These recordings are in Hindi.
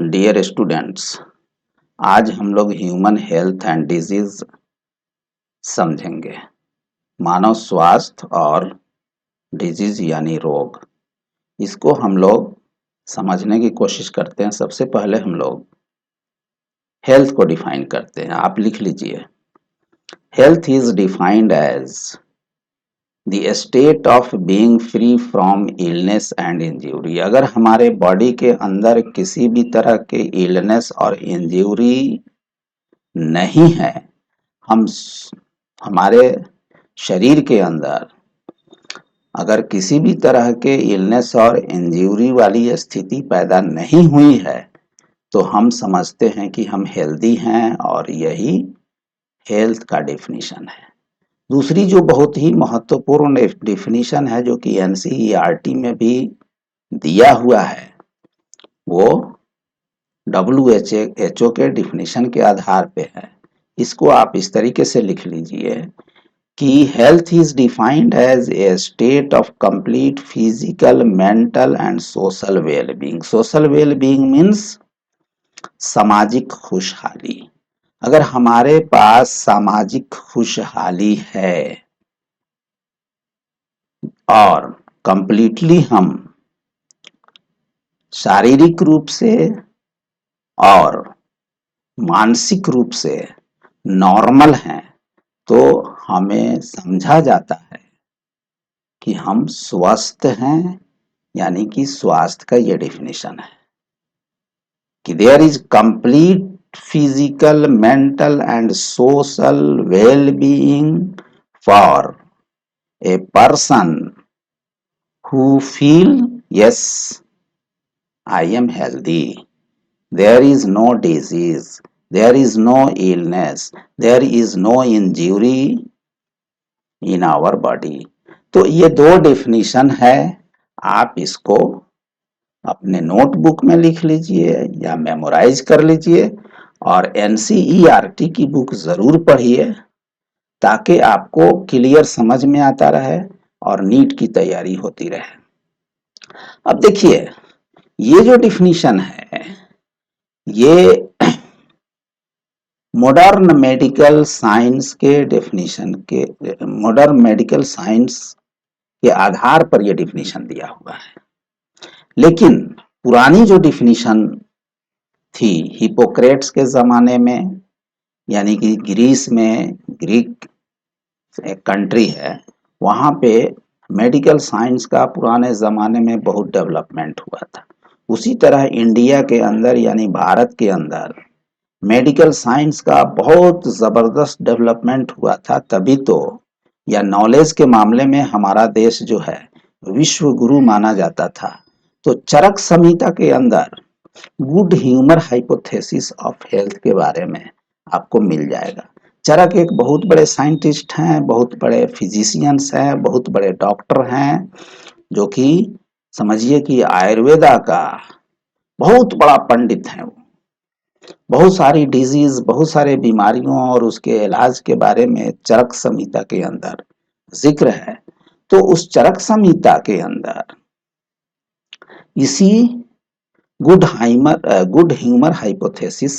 डियर स्टूडेंट्स, आज हम लोग ह्यूमन हेल्थ एंड डिजीज समझेंगे। मानव स्वास्थ्य और डिजीज यानी रोग, इसको हम लोग समझने की कोशिश करते हैं। सबसे पहले हम लोग हेल्थ को डिफाइन करते हैं। आप लिख लीजिए, health is defined as the state of being free from illness and injury. अगर हमारे बॉडी के अंदर किसी भी तरह के इलनेस और इंजरी नहीं है, हम हमारे शरीर के अंदर अगर किसी भी तरह के इलनेस और इंजरी वाली स्थिति पैदा नहीं हुई है, तो हम समझते हैं कि हम हेल्दी हैं, और यही हेल्थ का डेफिनेशन है। दूसरी जो बहुत ही महत्वपूर्ण डेफिनेशन है, जो कि एनसीईआरटी में भी दिया हुआ है, वो WHO के डेफिनेशन के आधार पे है। इसको आप इस तरीके से लिख लीजिए कि health is defined as a state of complete physical, mental and social wellbeing. Social wellbeing means सामाजिक खुशहाली। अगर हमारे पास सामाजिक खुशहाली है और कंप्लीटली हम शारीरिक रूप से और मानसिक रूप से नॉर्मल हैं, तो हमें समझा जाता है कि हम स्वस्थ हैं। यानी कि स्वास्थ्य का ये डेफिनेशन है कि there is complete physical, mental and social well being for a person who feel yes I am healthy, there is no disease, there is no illness, there is no injury in our body. तो ये दो डेफिनेशन है। आप इसको अपने नोटबुक में लिख लीजिए या मेमोराइज कर लीजिए, और एनसीईआरटी की बुक जरूर पढ़िए, ताकि आपको क्लियर समझ में आता रहे और नीट की तैयारी होती रहे। अब देखिए, ये जो डेफिनेशन है, ये मॉडर्न मेडिकल साइंस के डेफिनेशन के, मॉडर्न मेडिकल साइंस के आधार पर यह डेफिनेशन दिया हुआ है। लेकिन पुरानी जो डेफिनेशन थी हिपोक्रेट्स के जमाने में, यानी कि ग्रीस में, ग्रीक एक कंट्री है, वहां पे मेडिकल साइंस का पुराने जमाने में बहुत डेवलपमेंट हुआ था। उसी तरह इंडिया के अंदर यानी भारत के अंदर मेडिकल साइंस का बहुत जबरदस्त डेवलपमेंट हुआ था। तभी तो या नॉलेज के मामले में हमारा देश जो है विश्व गुरु माना जाता था। तो चरक संहिता के अंदर good humour hypothesis of health के बारे में आपको मिल जाएगा। चरक एक बहुत बड़े साइंटिस्ट हैं, बहुत बड़े फिजिशियंस हैं, बहुत बड़े डॉक्टर हैं, जो कि समझिए कि आयुर्वेदा का बहुत बड़ा पंडित है। बहुत सारी डिजीज, बहुत सारे बीमारियों और उसके इलाज के बारे में चरक संहिता के अंदर जिक्र है। तो उस चरक संहिता के अंदर इसी good humour hypothesis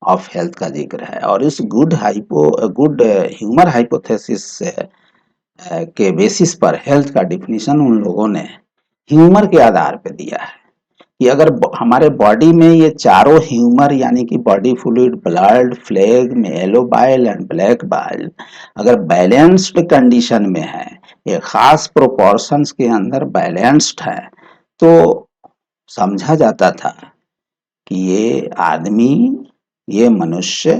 of health का जिक्र है, और इस गुड ह्यूमर हाइपोथेसिस के बेसिस पर हेल्थ का डिफिनीशन उन लोगों ने ह्यूमर के आधार पर दिया है कि अगर हमारे बॉडी में ये चारों ह्यूमर यानी कि body fluid, blood, flag, yellow bile and black bile अगर बैलेंस्ड कंडीशन में है, ये खास प्रोपोर्शंस के अंदर बैलेंस्ड है, तो समझा जाता था कि ये आदमी, ये मनुष्य,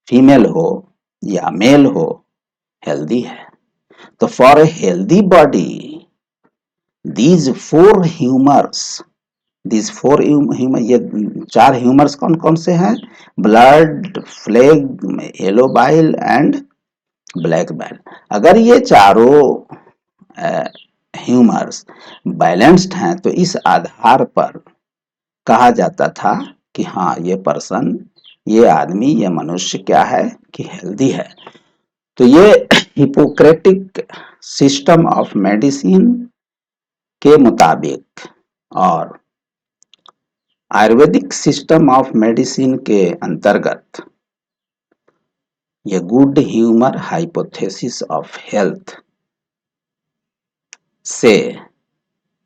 फीमेल हो या मेल हो, हेल्दी है। तो for a healthy body these four humours, ये चार ह्यूमर्स कौन कौन से हैं? Blood, flag, yellow bile and black bile. अगर ये चारों ह्यूमर्स बैलेंस्ड हैं, तो इस आधार पर कहा जाता था कि हाँ, ये पर्सन, ये आदमी, ये मनुष्य क्या है कि हेल्दी है। तो ये हिपोक्रेटिक सिस्टम ऑफ मेडिसिन के मुताबिक और आयुर्वेदिक सिस्टम ऑफ मेडिसिन के अंतर्गत ये good humour hypothesis of health से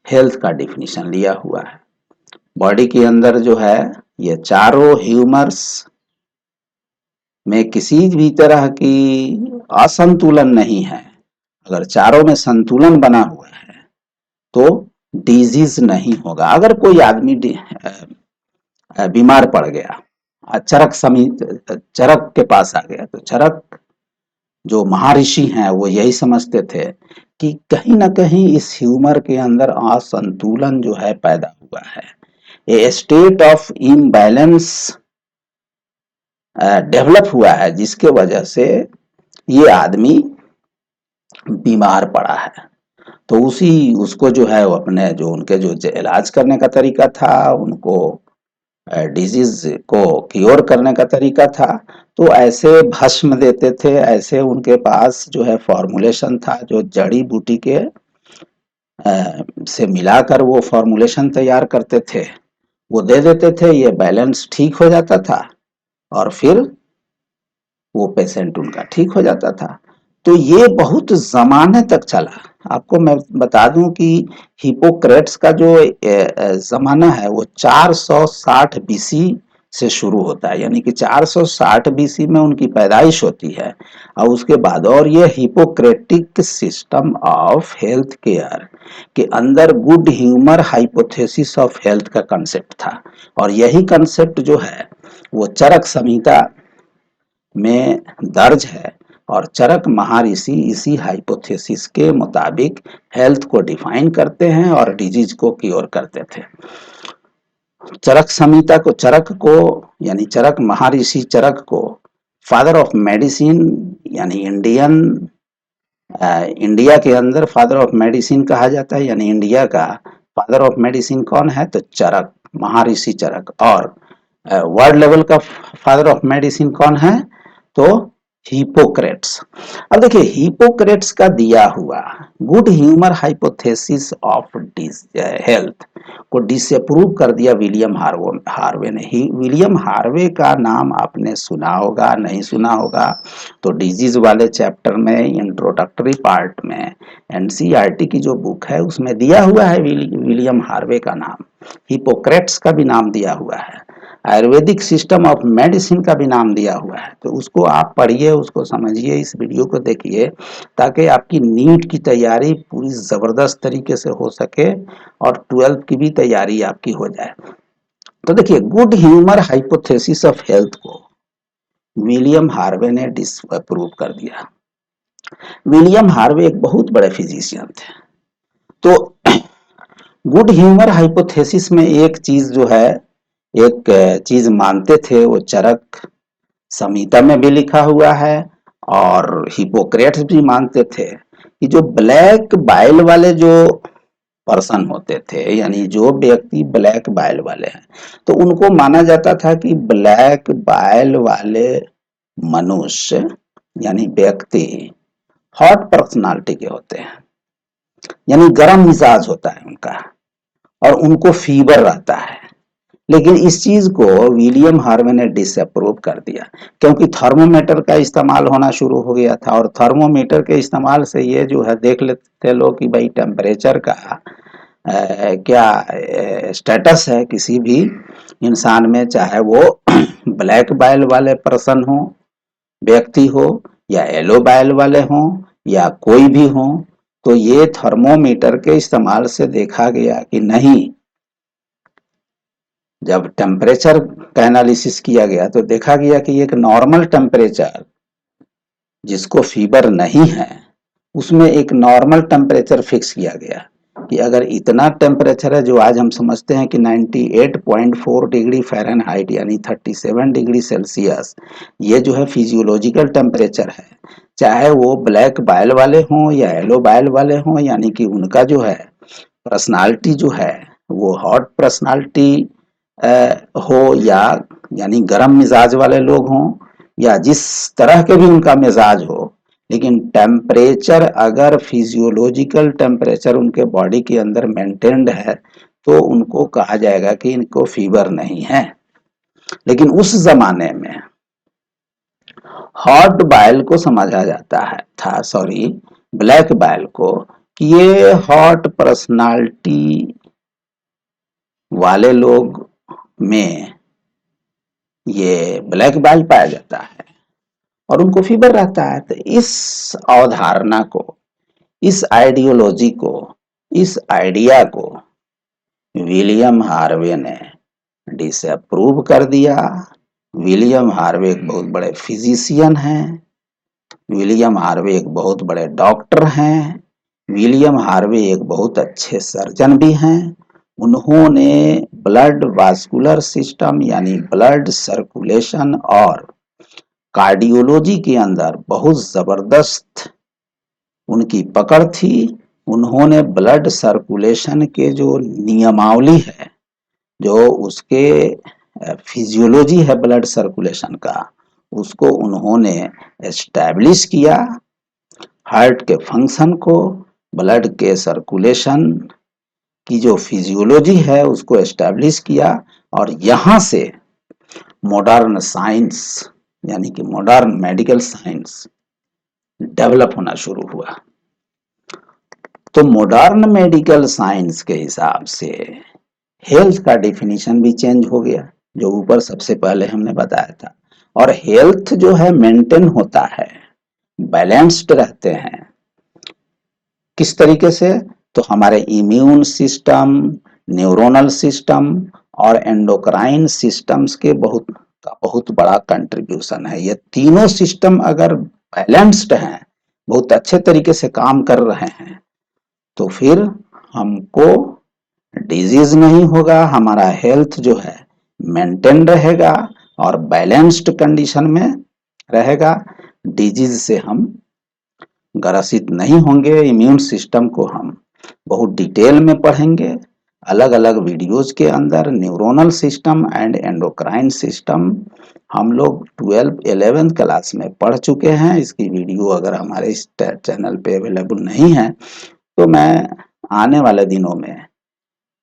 हेल्थ का डिफिनीशन लिया हुआ है। बॉडी के अंदर जो है ये चारों ह्यूमर्स में किसी भी तरह की असंतुलन नहीं है। अगर चारों में संतुलन बना हुआ है तो डिजीज नहीं होगा। अगर कोई आदमी बीमार पड़ गया, चरक के पास आ गया, तो चरक जो महर्षि हैं वो यही समझते थे कि कहीं ना कहीं इस ह्यूमर के अंदर असंतुलन जो है पैदा हुआ है। ए स्टेट ऑफ इम्बैलेंस डेवलप हुआ है, जिसके वजह से ये आदमी बीमार पड़ा है। तो उसको जो है वो अपने जो उनके जो इलाज करने का तरीका था, उनको डिजीज को क्योर करने का तरीका था, तो ऐसे भस्म देते थे, ऐसे उनके पास जो है फॉर्मुलेशन था जो जड़ी बूटी के से मिलाकर वो फॉर्मुलेशन तैयार करते थे, वो दे देते थे, ये बैलेंस ठीक हो जाता था और फिर वो पेशेंट उनका ठीक हो जाता था। तो ये बहुत जमाने तक चला। आपको मैं बता दूं कि हिपोक्रेट्स का जो जमाना है वो 460 बीसी से शुरू होता है, यानी कि 460 बीसी में उनकी पैदाइश होती है। और उसके बाद और ये Hippocratic system of health care के अंदर good humour hypothesis of health का कंसेप्ट था। और यही कंसेप्ट जो है वो चरक संहिता में दर्ज है। और चरक महर्षि इसी हाइपोथेसिस के मुताबिक हेल्थ को डिफाइन करते हैं और डिजीज को क्योर करते थे। चरक को यानी चरक महर्षि चरक को फादर ऑफ मेडिसिन यानी इंडिया के अंदर फादर ऑफ मेडिसिन कहा जाता है। यानी इंडिया का फादर ऑफ मेडिसिन कौन है? तो चरक, महर्षि चरक। और वर्ल्ड लेवल का फादर ऑफ मेडिसिन कौन है? तो हिपोक्रेट्स। अब देखिए हिपोक्रेट्स का दिया हुआ good humour hypothesis of health को डिसअप्रूव कर दिया विलियम हार्वे ने। विलियम हार्वे का नाम आपने सुना होगा, नहीं सुना होगा तो डिजीज वाले चैप्टर में इंट्रोडक्टरी पार्ट में एनसीईआरटी की जो बुक है उसमें दिया हुआ है विलियम हार्वे का नाम। हिपोक्रेट्स का भी नाम दिया हुआ है, आयुर्वेदिक सिस्टम ऑफ मेडिसिन का भी नाम दिया हुआ है। तो उसको आप पढ़िए, उसको समझिए, इस वीडियो को देखिए, ताकि आपकी नीट की तैयारी पूरी जबरदस्त तरीके से हो सके और 12th की भी तैयारी आपकी हो जाए। तो देखिए good humour hypothesis of health को विलियम हार्वे ने डिसअप्रूव कर दिया। विलियम हार्वे एक बहुत बड़े फिजिशियन थे। तो गुड ह्यूमर हाइपोथेसिस में एक चीज जो है, एक चीज मानते थे, वो चरक संहिता में भी लिखा हुआ है और हिपोक्रेट्स भी मानते थे कि जो ब्लैक बाइल वाले जो पर्सन होते थे, यानी जो व्यक्ति ब्लैक बाइल वाले हैं, तो उनको माना जाता था कि ब्लैक बाइल वाले मनुष्य यानी व्यक्ति हॉट पर्सनालिटी के होते हैं, यानी गर्म मिजाज होता है उनका और उनको फीवर रहता है। लेकिन इस चीज को विलियम हार्वे ने डिसअप्रूव कर दिया, क्योंकि थर्मोमीटर का इस्तेमाल होना शुरू हो गया था। और थर्मोमीटर के इस्तेमाल से ये जो है देख लेते थे लोग कि भाई टेम्परेचर का क्या स्टेटस है किसी भी इंसान में, चाहे वो ब्लैक बाइल वाले पर्सन हो, व्यक्ति हो, या येलो बाइल वाले हों, या कोई भी हो। तो ये थर्मोमीटर के इस्तेमाल से देखा गया कि नहीं, जब टेम्परेचर का एनालिसिस किया गया तो देखा गया कि एक नॉर्मल टेम्परेचर जिसको फीवर नहीं है उसमें एक नॉर्मल टेम्परेचर फिक्स किया गया कि अगर इतना टेम्परेचर है, जो आज हम समझते हैं कि 98.4 डिग्री फ़ारेनहाइट यानी 37 डिग्री सेल्सियस, ये जो है फिजियोलॉजिकल टेम्परेचर है। चाहे वो ब्लैक बाइल वाले हों या येलो बाइल वाले हों, यानी कि उनका जो है पर्सनालिटी जो है वो हॉट पर्सनालिटी हो, या यानी गर्म मिजाज वाले लोग हों, या जिस तरह के भी उनका मिजाज हो, लेकिन टेम्परेचर अगर फिजियोलॉजिकल टेम्परेचर उनके बॉडी के अंदर मेंटेन्ड है तो उनको कहा जाएगा कि इनको फीवर नहीं है। लेकिन उस जमाने में हॉट बाइल को समझा जाता है था, सॉरी, ब्लैक बाइल को, कि ये हॉट पर्सनालिटी वाले लोग में ये ब्लैक बाइल पाया जाता है और उनको फीवर रहता है। तो इस अवधारणा को, इस आइडियोलॉजी को, इस आइडिया को विलियम हार्वे ने डिसअप्रूव कर दिया। विलियम हार्वे एक बहुत बड़े फिजिशियन हैं, विलियम हार्वे एक बहुत बड़े डॉक्टर हैं, विलियम हार्वे एक बहुत अच्छे सर्जन भी हैं। उन्होंने ब्लड वास्कुलर सिस्टम यानी ब्लड सर्कुलेशन और कार्डियोलॉजी के अंदर बहुत जबरदस्त उनकी पकड़ थी। उन्होंने ब्लड सर्कुलेशन के जो नियमावली है, जो उसके फिजियोलॉजी है ब्लड सर्कुलेशन का, उसको उन्होंने एस्टैब्लिश किया। हार्ट के फंक्शन को, ब्लड के सर्कुलेशन की जो फिजियोलॉजी है उसको एस्टैब्लिश किया और यहाँ से मॉडर्न साइंस यानी कि मॉडर्न मेडिकल साइंस डेवलप होना शुरू हुआ। तो मॉडर्न मेडिकल साइंस के हिसाब से हेल्थ का डेफिनेशन भी चेंज हो गया, जो ऊपर सबसे पहले हमने बताया था। और हेल्थ जो है मेंटेन होता है, बैलेंस्ड रहते हैं। किस तरीके से? तो हमारे इम्यून सिस्टम, न्यूरोनल सिस्टम और एंडोक्राइन सिस्टम्स के बहुत बड़ा कंट्रीब्यूशन है। ये तीनों सिस्टम अगर बैलेंस्ड हैं, बहुत अच्छे तरीके से काम कर रहे हैं, तो फिर हमको डिजीज नहीं होगा, हमारा हेल्थ जो है मेंटेन रहेगा और बैलेंस्ड कंडीशन में रहेगा। डिजीज से हम ग्रसित नहीं होंगे। इम्यून सिस्टम को हम बहुत डिटेल में पढ़ेंगे अलग अलग वीडियोज के अंदर। Neuronal system and endocrine system हम लोग 12th-11th क्लास में पढ़ चुके हैं। इसकी वीडियो अगर हमारे इस चैनल पे अवेलेबल नहीं है तो मैं आने वाले दिनों में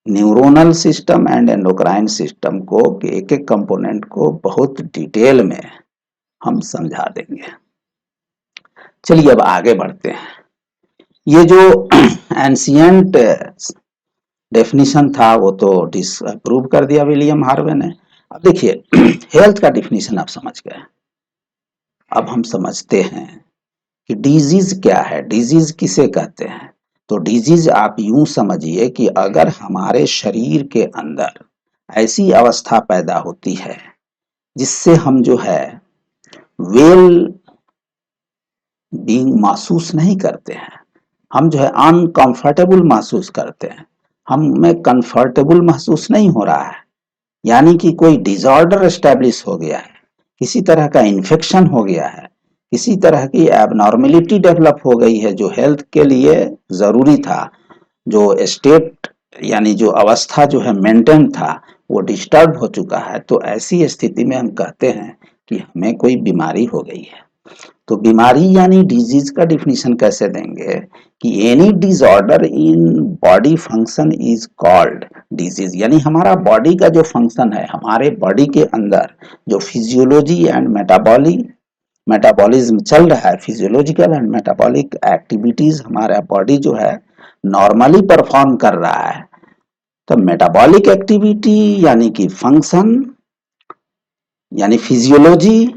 neuronal system and endocrine system को एक एक कंपोनेंट को बहुत डिटेल में हम समझा देंगे। चलिए अब आगे बढ़ते हैं। ये जो एंशियंट डेफिनेशन था वो तो डिसअप्रूव कर दिया विलियम हार्वे ने। अब देखिए हेल्थ का डेफिनेशन आप समझ गए। अब हम समझते हैं कि डिजीज क्या है, डिजीज किसे कहते हैं। तो डिजीज आप यूं समझिए कि अगर हमारे शरीर के अंदर ऐसी अवस्था पैदा होती है जिससे हम जो है वेल बीइंग महसूस नहीं करते हैं, हम जो है अनकंफर्टेबल महसूस करते हैं, हमें कंफर्टेबल महसूस नहीं हो रहा है, यानी कि कोई डिसऑर्डर एस्टेब्लिश हो गया है, किसी तरह का इन्फेक्शन हो गया है, किसी तरह की एबनॉर्मेलिटी डेवलप हो गई है जो हेल्थ के लिए जरूरी था, जो स्टेट यानी जो अवस्था जो है मेंटेन था वो डिस्टर्ब हो चुका है, तो ऐसी स्थिति में हम कहते हैं कि हमें कोई बीमारी हो गई है। तो बीमारी यानी डिजीज का डिफिनीशन कैसे देंगे कि any disorder in body function is called disease. यानी हमारा बॉडी का जो फंक्शन है, हमारे बॉडी के अंदर जो फिजियोलॉजी एंड मेटाबॉलिज्म चल रहा है, फिजियोलॉजिकल एंड मेटाबॉलिक एक्टिविटीज हमारा बॉडी जो है नॉर्मली परफॉर्म कर रहा है। तो मेटाबॉलिक एक्टिविटी यानी कि फंक्शन यानी फिजियोलॉजी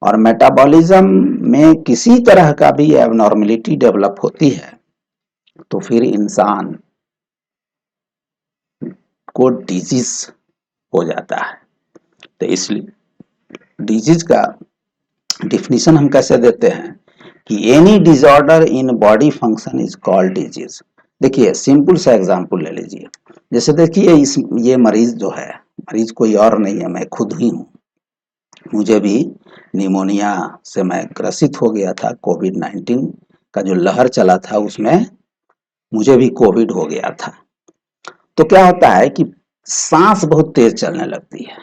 और मेटाबॉलिज्म में किसी तरह का भी एबनॉर्मेलिटी डेवलप होती है तो फिर इंसान को डिजीज हो जाता है। तो इसलिए डिजीज का डिफिनीशन हम कैसे देते हैं कि any disorder in body function is called disease. देखिए सिंपल सा एग्जांपल ले लीजिए। जैसे देखिए ये मरीज जो है, मरीज कोई और नहीं है, मैं खुद ही हूँ। मुझे भी निमोनिया से मैं ग्रसित हो गया था। कोविड-19 का जो लहर चला था उसमें मुझे भी कोविड हो गया था। तो क्या होता है कि सांस बहुत तेज चलने लगती है,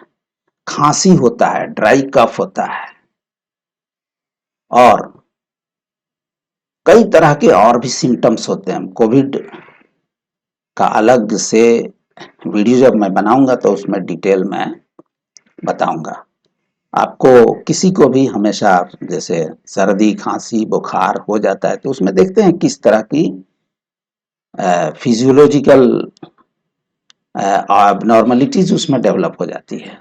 खांसी होता है, ड्राई कफ होता है और कई तरह के और भी सिम्टम्स होते हैं। कोविड का अलग से वीडियो जब मैं बनाऊंगा तो उसमें डिटेल में बताऊंगा। आपको किसी को भी हमेशा जैसे सर्दी खांसी बुखार हो जाता है तो उसमें देखते हैं किस तरह की फिजियोलॉजिकल एबनॉर्मलिटीज उसमें डेवलप हो जाती है।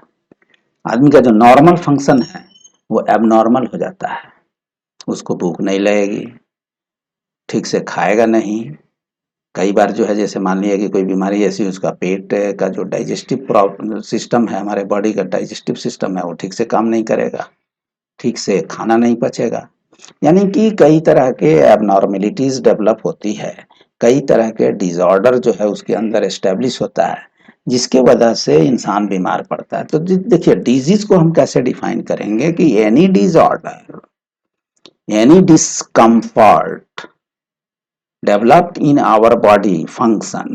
आदमी का जो नॉर्मल फंक्शन है वो एबनॉर्मल हो जाता है। उसको भूख नहीं लगेगी, ठीक से खाएगा नहीं। कई बार जो है जैसे मान लिया कि कोई बीमारी ऐसी, उसका पेट का जो डाइजेस्टिव सिस्टम है, हमारे बॉडी का डाइजेस्टिव सिस्टम है, वो ठीक से काम नहीं करेगा, ठीक से खाना नहीं पचेगा। यानी कि कई तरह के एबनॉर्मेलिटीज डेवलप होती है, कई तरह के डिसऑर्डर जो है उसके अंदर एस्टेब्लिश होता है, जिसके वजह से इंसान बीमार पड़ता है। तो देखिए डिजीज को हम कैसे डिफाइन करेंगे कि any disorder, any discomfort developed in our body function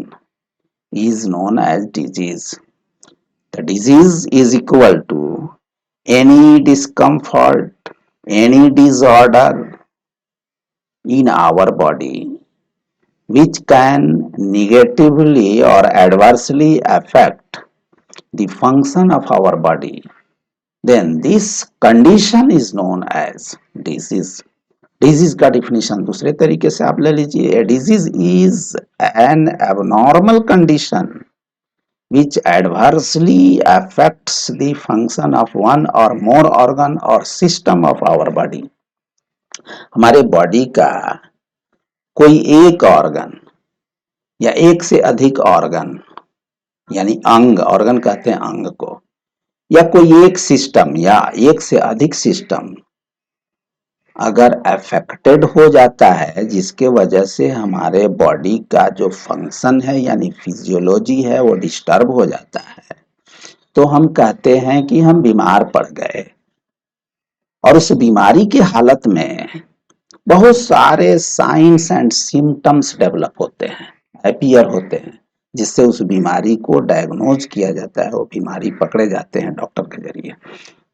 is known as disease. The disease is equal to any discomfort, any disorder in our body which can negatively or adversely affect the function of our body. Then this condition is known as disease. Disease का डिफिनेशन दूसरे तरीके से आप ले लीजिए, disease is an abnormal condition which adversely affects the function of one और मोर ऑर्गन और सिस्टम ऑफ आवर बॉडी। हमारे बॉडी का कोई एक ऑर्गन या एक से अधिक ऑर्गन, यानी अंग, ऑर्गन कहते हैं अंग को, या कोई एक सिस्टम या एक से अधिक सिस्टम अगर अफेक्टेड हो जाता है, जिसके वजह से हमारे बॉडी का जो फंक्शन है यानी फिजियोलॉजी है वो डिस्टर्ब हो जाता है, तो हम कहते हैं कि हम बीमार पड़ गए। और उस बीमारी की हालत में बहुत सारे साइंस एंड सिम्टम्स डेवलप होते हैं, अपीयर होते हैं, जिससे उस बीमारी को डायग्नोज किया जाता है, वो बीमारी पकड़े जाते हैं डॉक्टर के जरिए।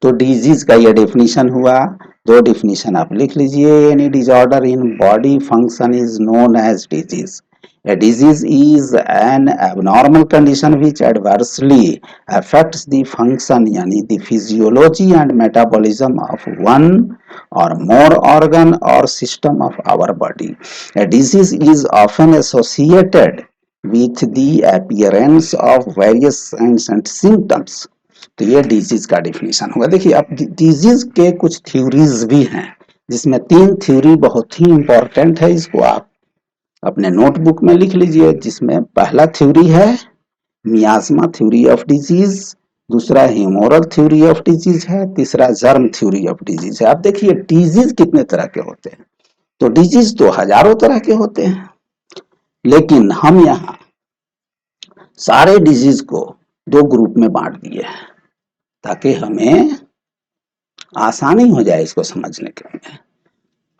तो डिजीज का ये डेफिनेशन हुआ। दो डेफिनेशन आप लिख लीजिए, any disorder in body function is known as disease. A disease is an abnormal condition which adversely affects the function यानी the physiology and metabolism of one or more organ or system of our body. A disease is often associated with the appearance of various signs and symptoms. तो ये डिजीज का डिफिनेशन होगा। देखिए अब डिजीज के कुछ थ्योरीज भी हैं, जिसमें तीन थ्योरी बहुत ही इंपॉर्टेंट है, इसको आप अपने नोटबुक में लिख लीजिए। जिसमें पहला थ्योरी है मियास्मा थ्योरी ऑफ डिजीज, दूसरा ह्यूमोरल थ्योरी ऑफ डिजीज है, तीसरा जर्म थ्योरी ऑफ डिजीज है। आप देखिए डिजीज कितने तरह के होते हैं, तो डिजीज तो हजारों तरह के होते हैं, लेकिन हम यहाँ सारे डिजीज को दो ग्रुप में बांट दिए हैं ताकि हमें आसानी हो जाए इसको समझने के लिए।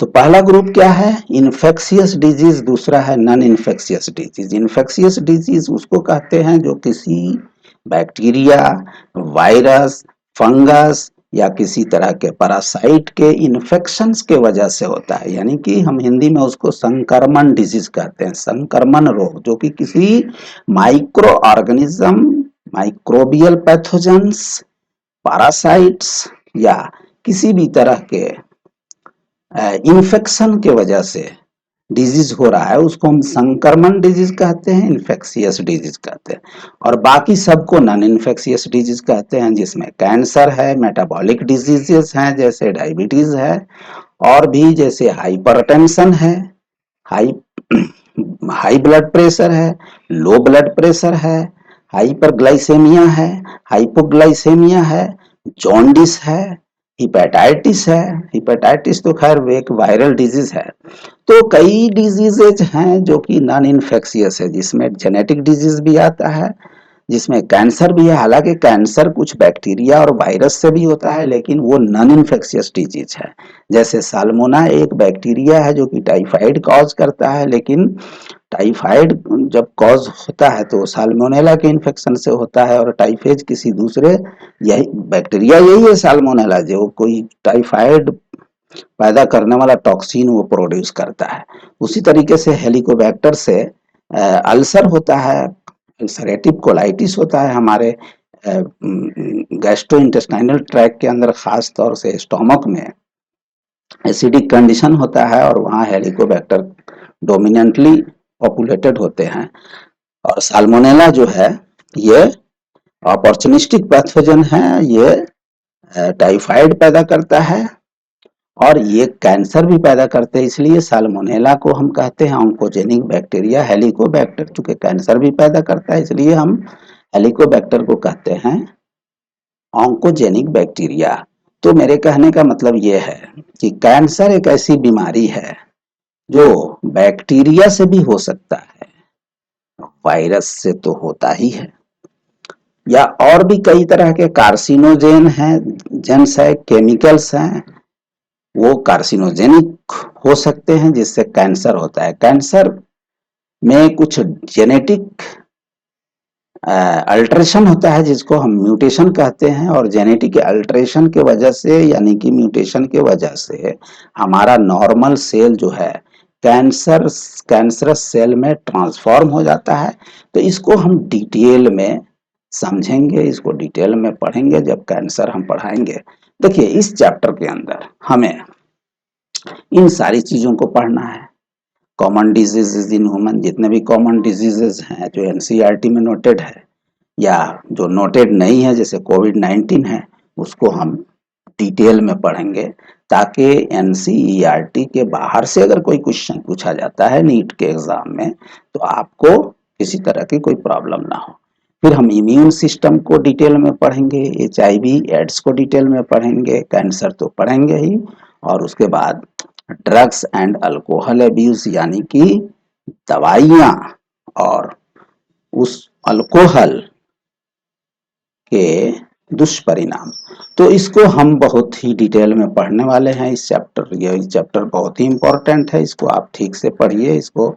तो पहला ग्रुप क्या है, इन्फेक्शियस डिजीज, दूसरा है non infectious disease. Infectious disease उसको कहते हैं जो किसी बैक्टीरिया, वायरस, फंगस या किसी तरह के पैरासाइट के इन्फेक्शंस के वजह से होता है, यानी कि हम हिंदी में उसको संक्रमण डिजीज कहते हैं, संक्रमण रोग, जो कि किसी micro organism, microbial pathogens, parasites या किसी भी तरह के इन्फेक्शन के वजह से डिजीज हो रहा है, उसको हम संक्रमण डिजीज कहते हैं, इन्फेक्शियस डिजीज कहते हैं। और बाकी सबको नॉन इन्फेक्शियस डिजीज कहते हैं, जिसमें कैंसर है, मेटाबॉलिक डिजीजेस हैं जैसे डायबिटीज है, और भी जैसे हाइपरटेंशन है, हाई हाई ब्लड प्रेशर है, लो ब्लड प्रेशर है, हाइपरग्लाइसेमिया है, हाइपोग्लाइसेमिया है, जॉन्डिस है, हिपेटाइटिस है। हिपेटाइटिस तो खैर एक वायरल डिजीज है। तो कई डिजीजेज हैं जो कि नॉन इन्फेक्शियस है, जिसमें जेनेटिक डिजीज भी आता है, जिसमें कैंसर भी है। हालांकि कैंसर कुछ बैक्टीरिया और वायरस से भी होता है, लेकिन वो नॉन इन्फेक्शियस डिजीज है। जैसे साल्मोना एक बैक्टीरिया है जो कि टाइफाइड कॉज करता है, लेकिन टाइफाइड जब कॉज होता है तो साल्मोनेला के इन्फेक्शन से होता है, और टाइफेज किसी दूसरे, यही बैक्टीरिया यही है साल्मोनेला, जो कोई टाइफाइड पैदा करने वाला टॉक्सिन वो प्रोड्यूस करता है। उसी तरीके से हेलिकोबैक्टर से अल्सर होता है, अल्सरेटिव कोलाइटिस होता है हमारे गैस्ट्रो इंटेस्टाइनल ट्रैक्ट के अंदर, खास तौर से स्टोमक में एसिडिक कंडीशन होता है और वहाँ हेलिकोबैक्टर डोमिनेंटली पॉपुलेटेड होते हैं। और साल्मोनेला जो है ये अपॉर्चुनिस्टिक पैथोजन है, ये टाइफाइड पैदा करता है और ये कैंसर भी पैदा करते हैं। इसलिए साल्मोनेला को हम कहते हैं ऑन्कोजेनिक बैक्टीरिया। हेलिकोबैक्टर चूंकि कैंसर भी पैदा करता है, इसलिए हम हेलिकोबैक्टर को कहते हैं ऑन्कोजेनिक बैक्टीरिया। तो मेरे कहने का मतलब ये है कि कैंसर एक ऐसी बीमारी है जो बैक्टीरिया से भी हो सकता है, वायरस से तो होता ही है, या और भी कई तरह के कार्सिनोजेन हैं, जेंस है, केमिकल्स हैं, वो कार्सिनोजेनिक हो सकते हैं जिससे कैंसर होता है। कैंसर में कुछ जेनेटिक अल्ट्रेशन होता है जिसको हम म्यूटेशन कहते हैं, और जेनेटिक अल्ट्रेशन के वजह से यानी कि म्यूटेशन के वजह से हमारा नॉर्मल सेल जो है कैंसरस सेल में ट्रांसफॉर्म हो जाता है। तो इसको हम डिटेल में समझेंगे, इसको डिटेल में पढ़ेंगे जब कैंसर हम पढ़ाएंगे। देखिए इस चैप्टर के अंदर हमें इन सारी चीजों को पढ़ना है। कॉमन डिजीजेज इन ह्यूमन, जितने भी कॉमन डिजीजेज हैं जो एनसीईआरटी में नोटेड है या जो नोटेड नहीं है जैसे कोविड-19 है, उसको हम डिटेल में पढ़ेंगे ताकि एनसीईआरटी के बाहर से अगर कोई क्वेश्चन पूछा जाता है नीट के एग्जाम में तो आपको किसी तरह की कोई प्रॉब्लम ना हो। फिर हम इम्यून सिस्टम को डिटेल में पढ़ेंगे, एचआईवी एड्स को डिटेल में पढ़ेंगे, कैंसर तो पढ़ेंगे ही, और उसके बाद ड्रग्स एंड अल्कोहल अब्यूज यानी कि दवाइयाँ और उस अल्कोहल के दुष्परिणाम। तो इसको हम बहुत ही डिटेल में पढ़ने वाले हैं इस चैप्टर। ये चैप्टर बहुत ही इम्पोर्टेंट है, इसको आप ठीक से पढ़िए, इसको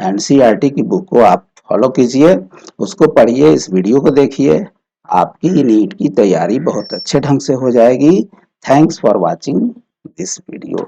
एनसीईआरटी की बुक को आप फॉलो कीजिए, उसको पढ़िए, इस वीडियो को देखिए, आपकी नीट की तैयारी बहुत अच्छे ढंग से हो जाएगी। Thanks for watching this video.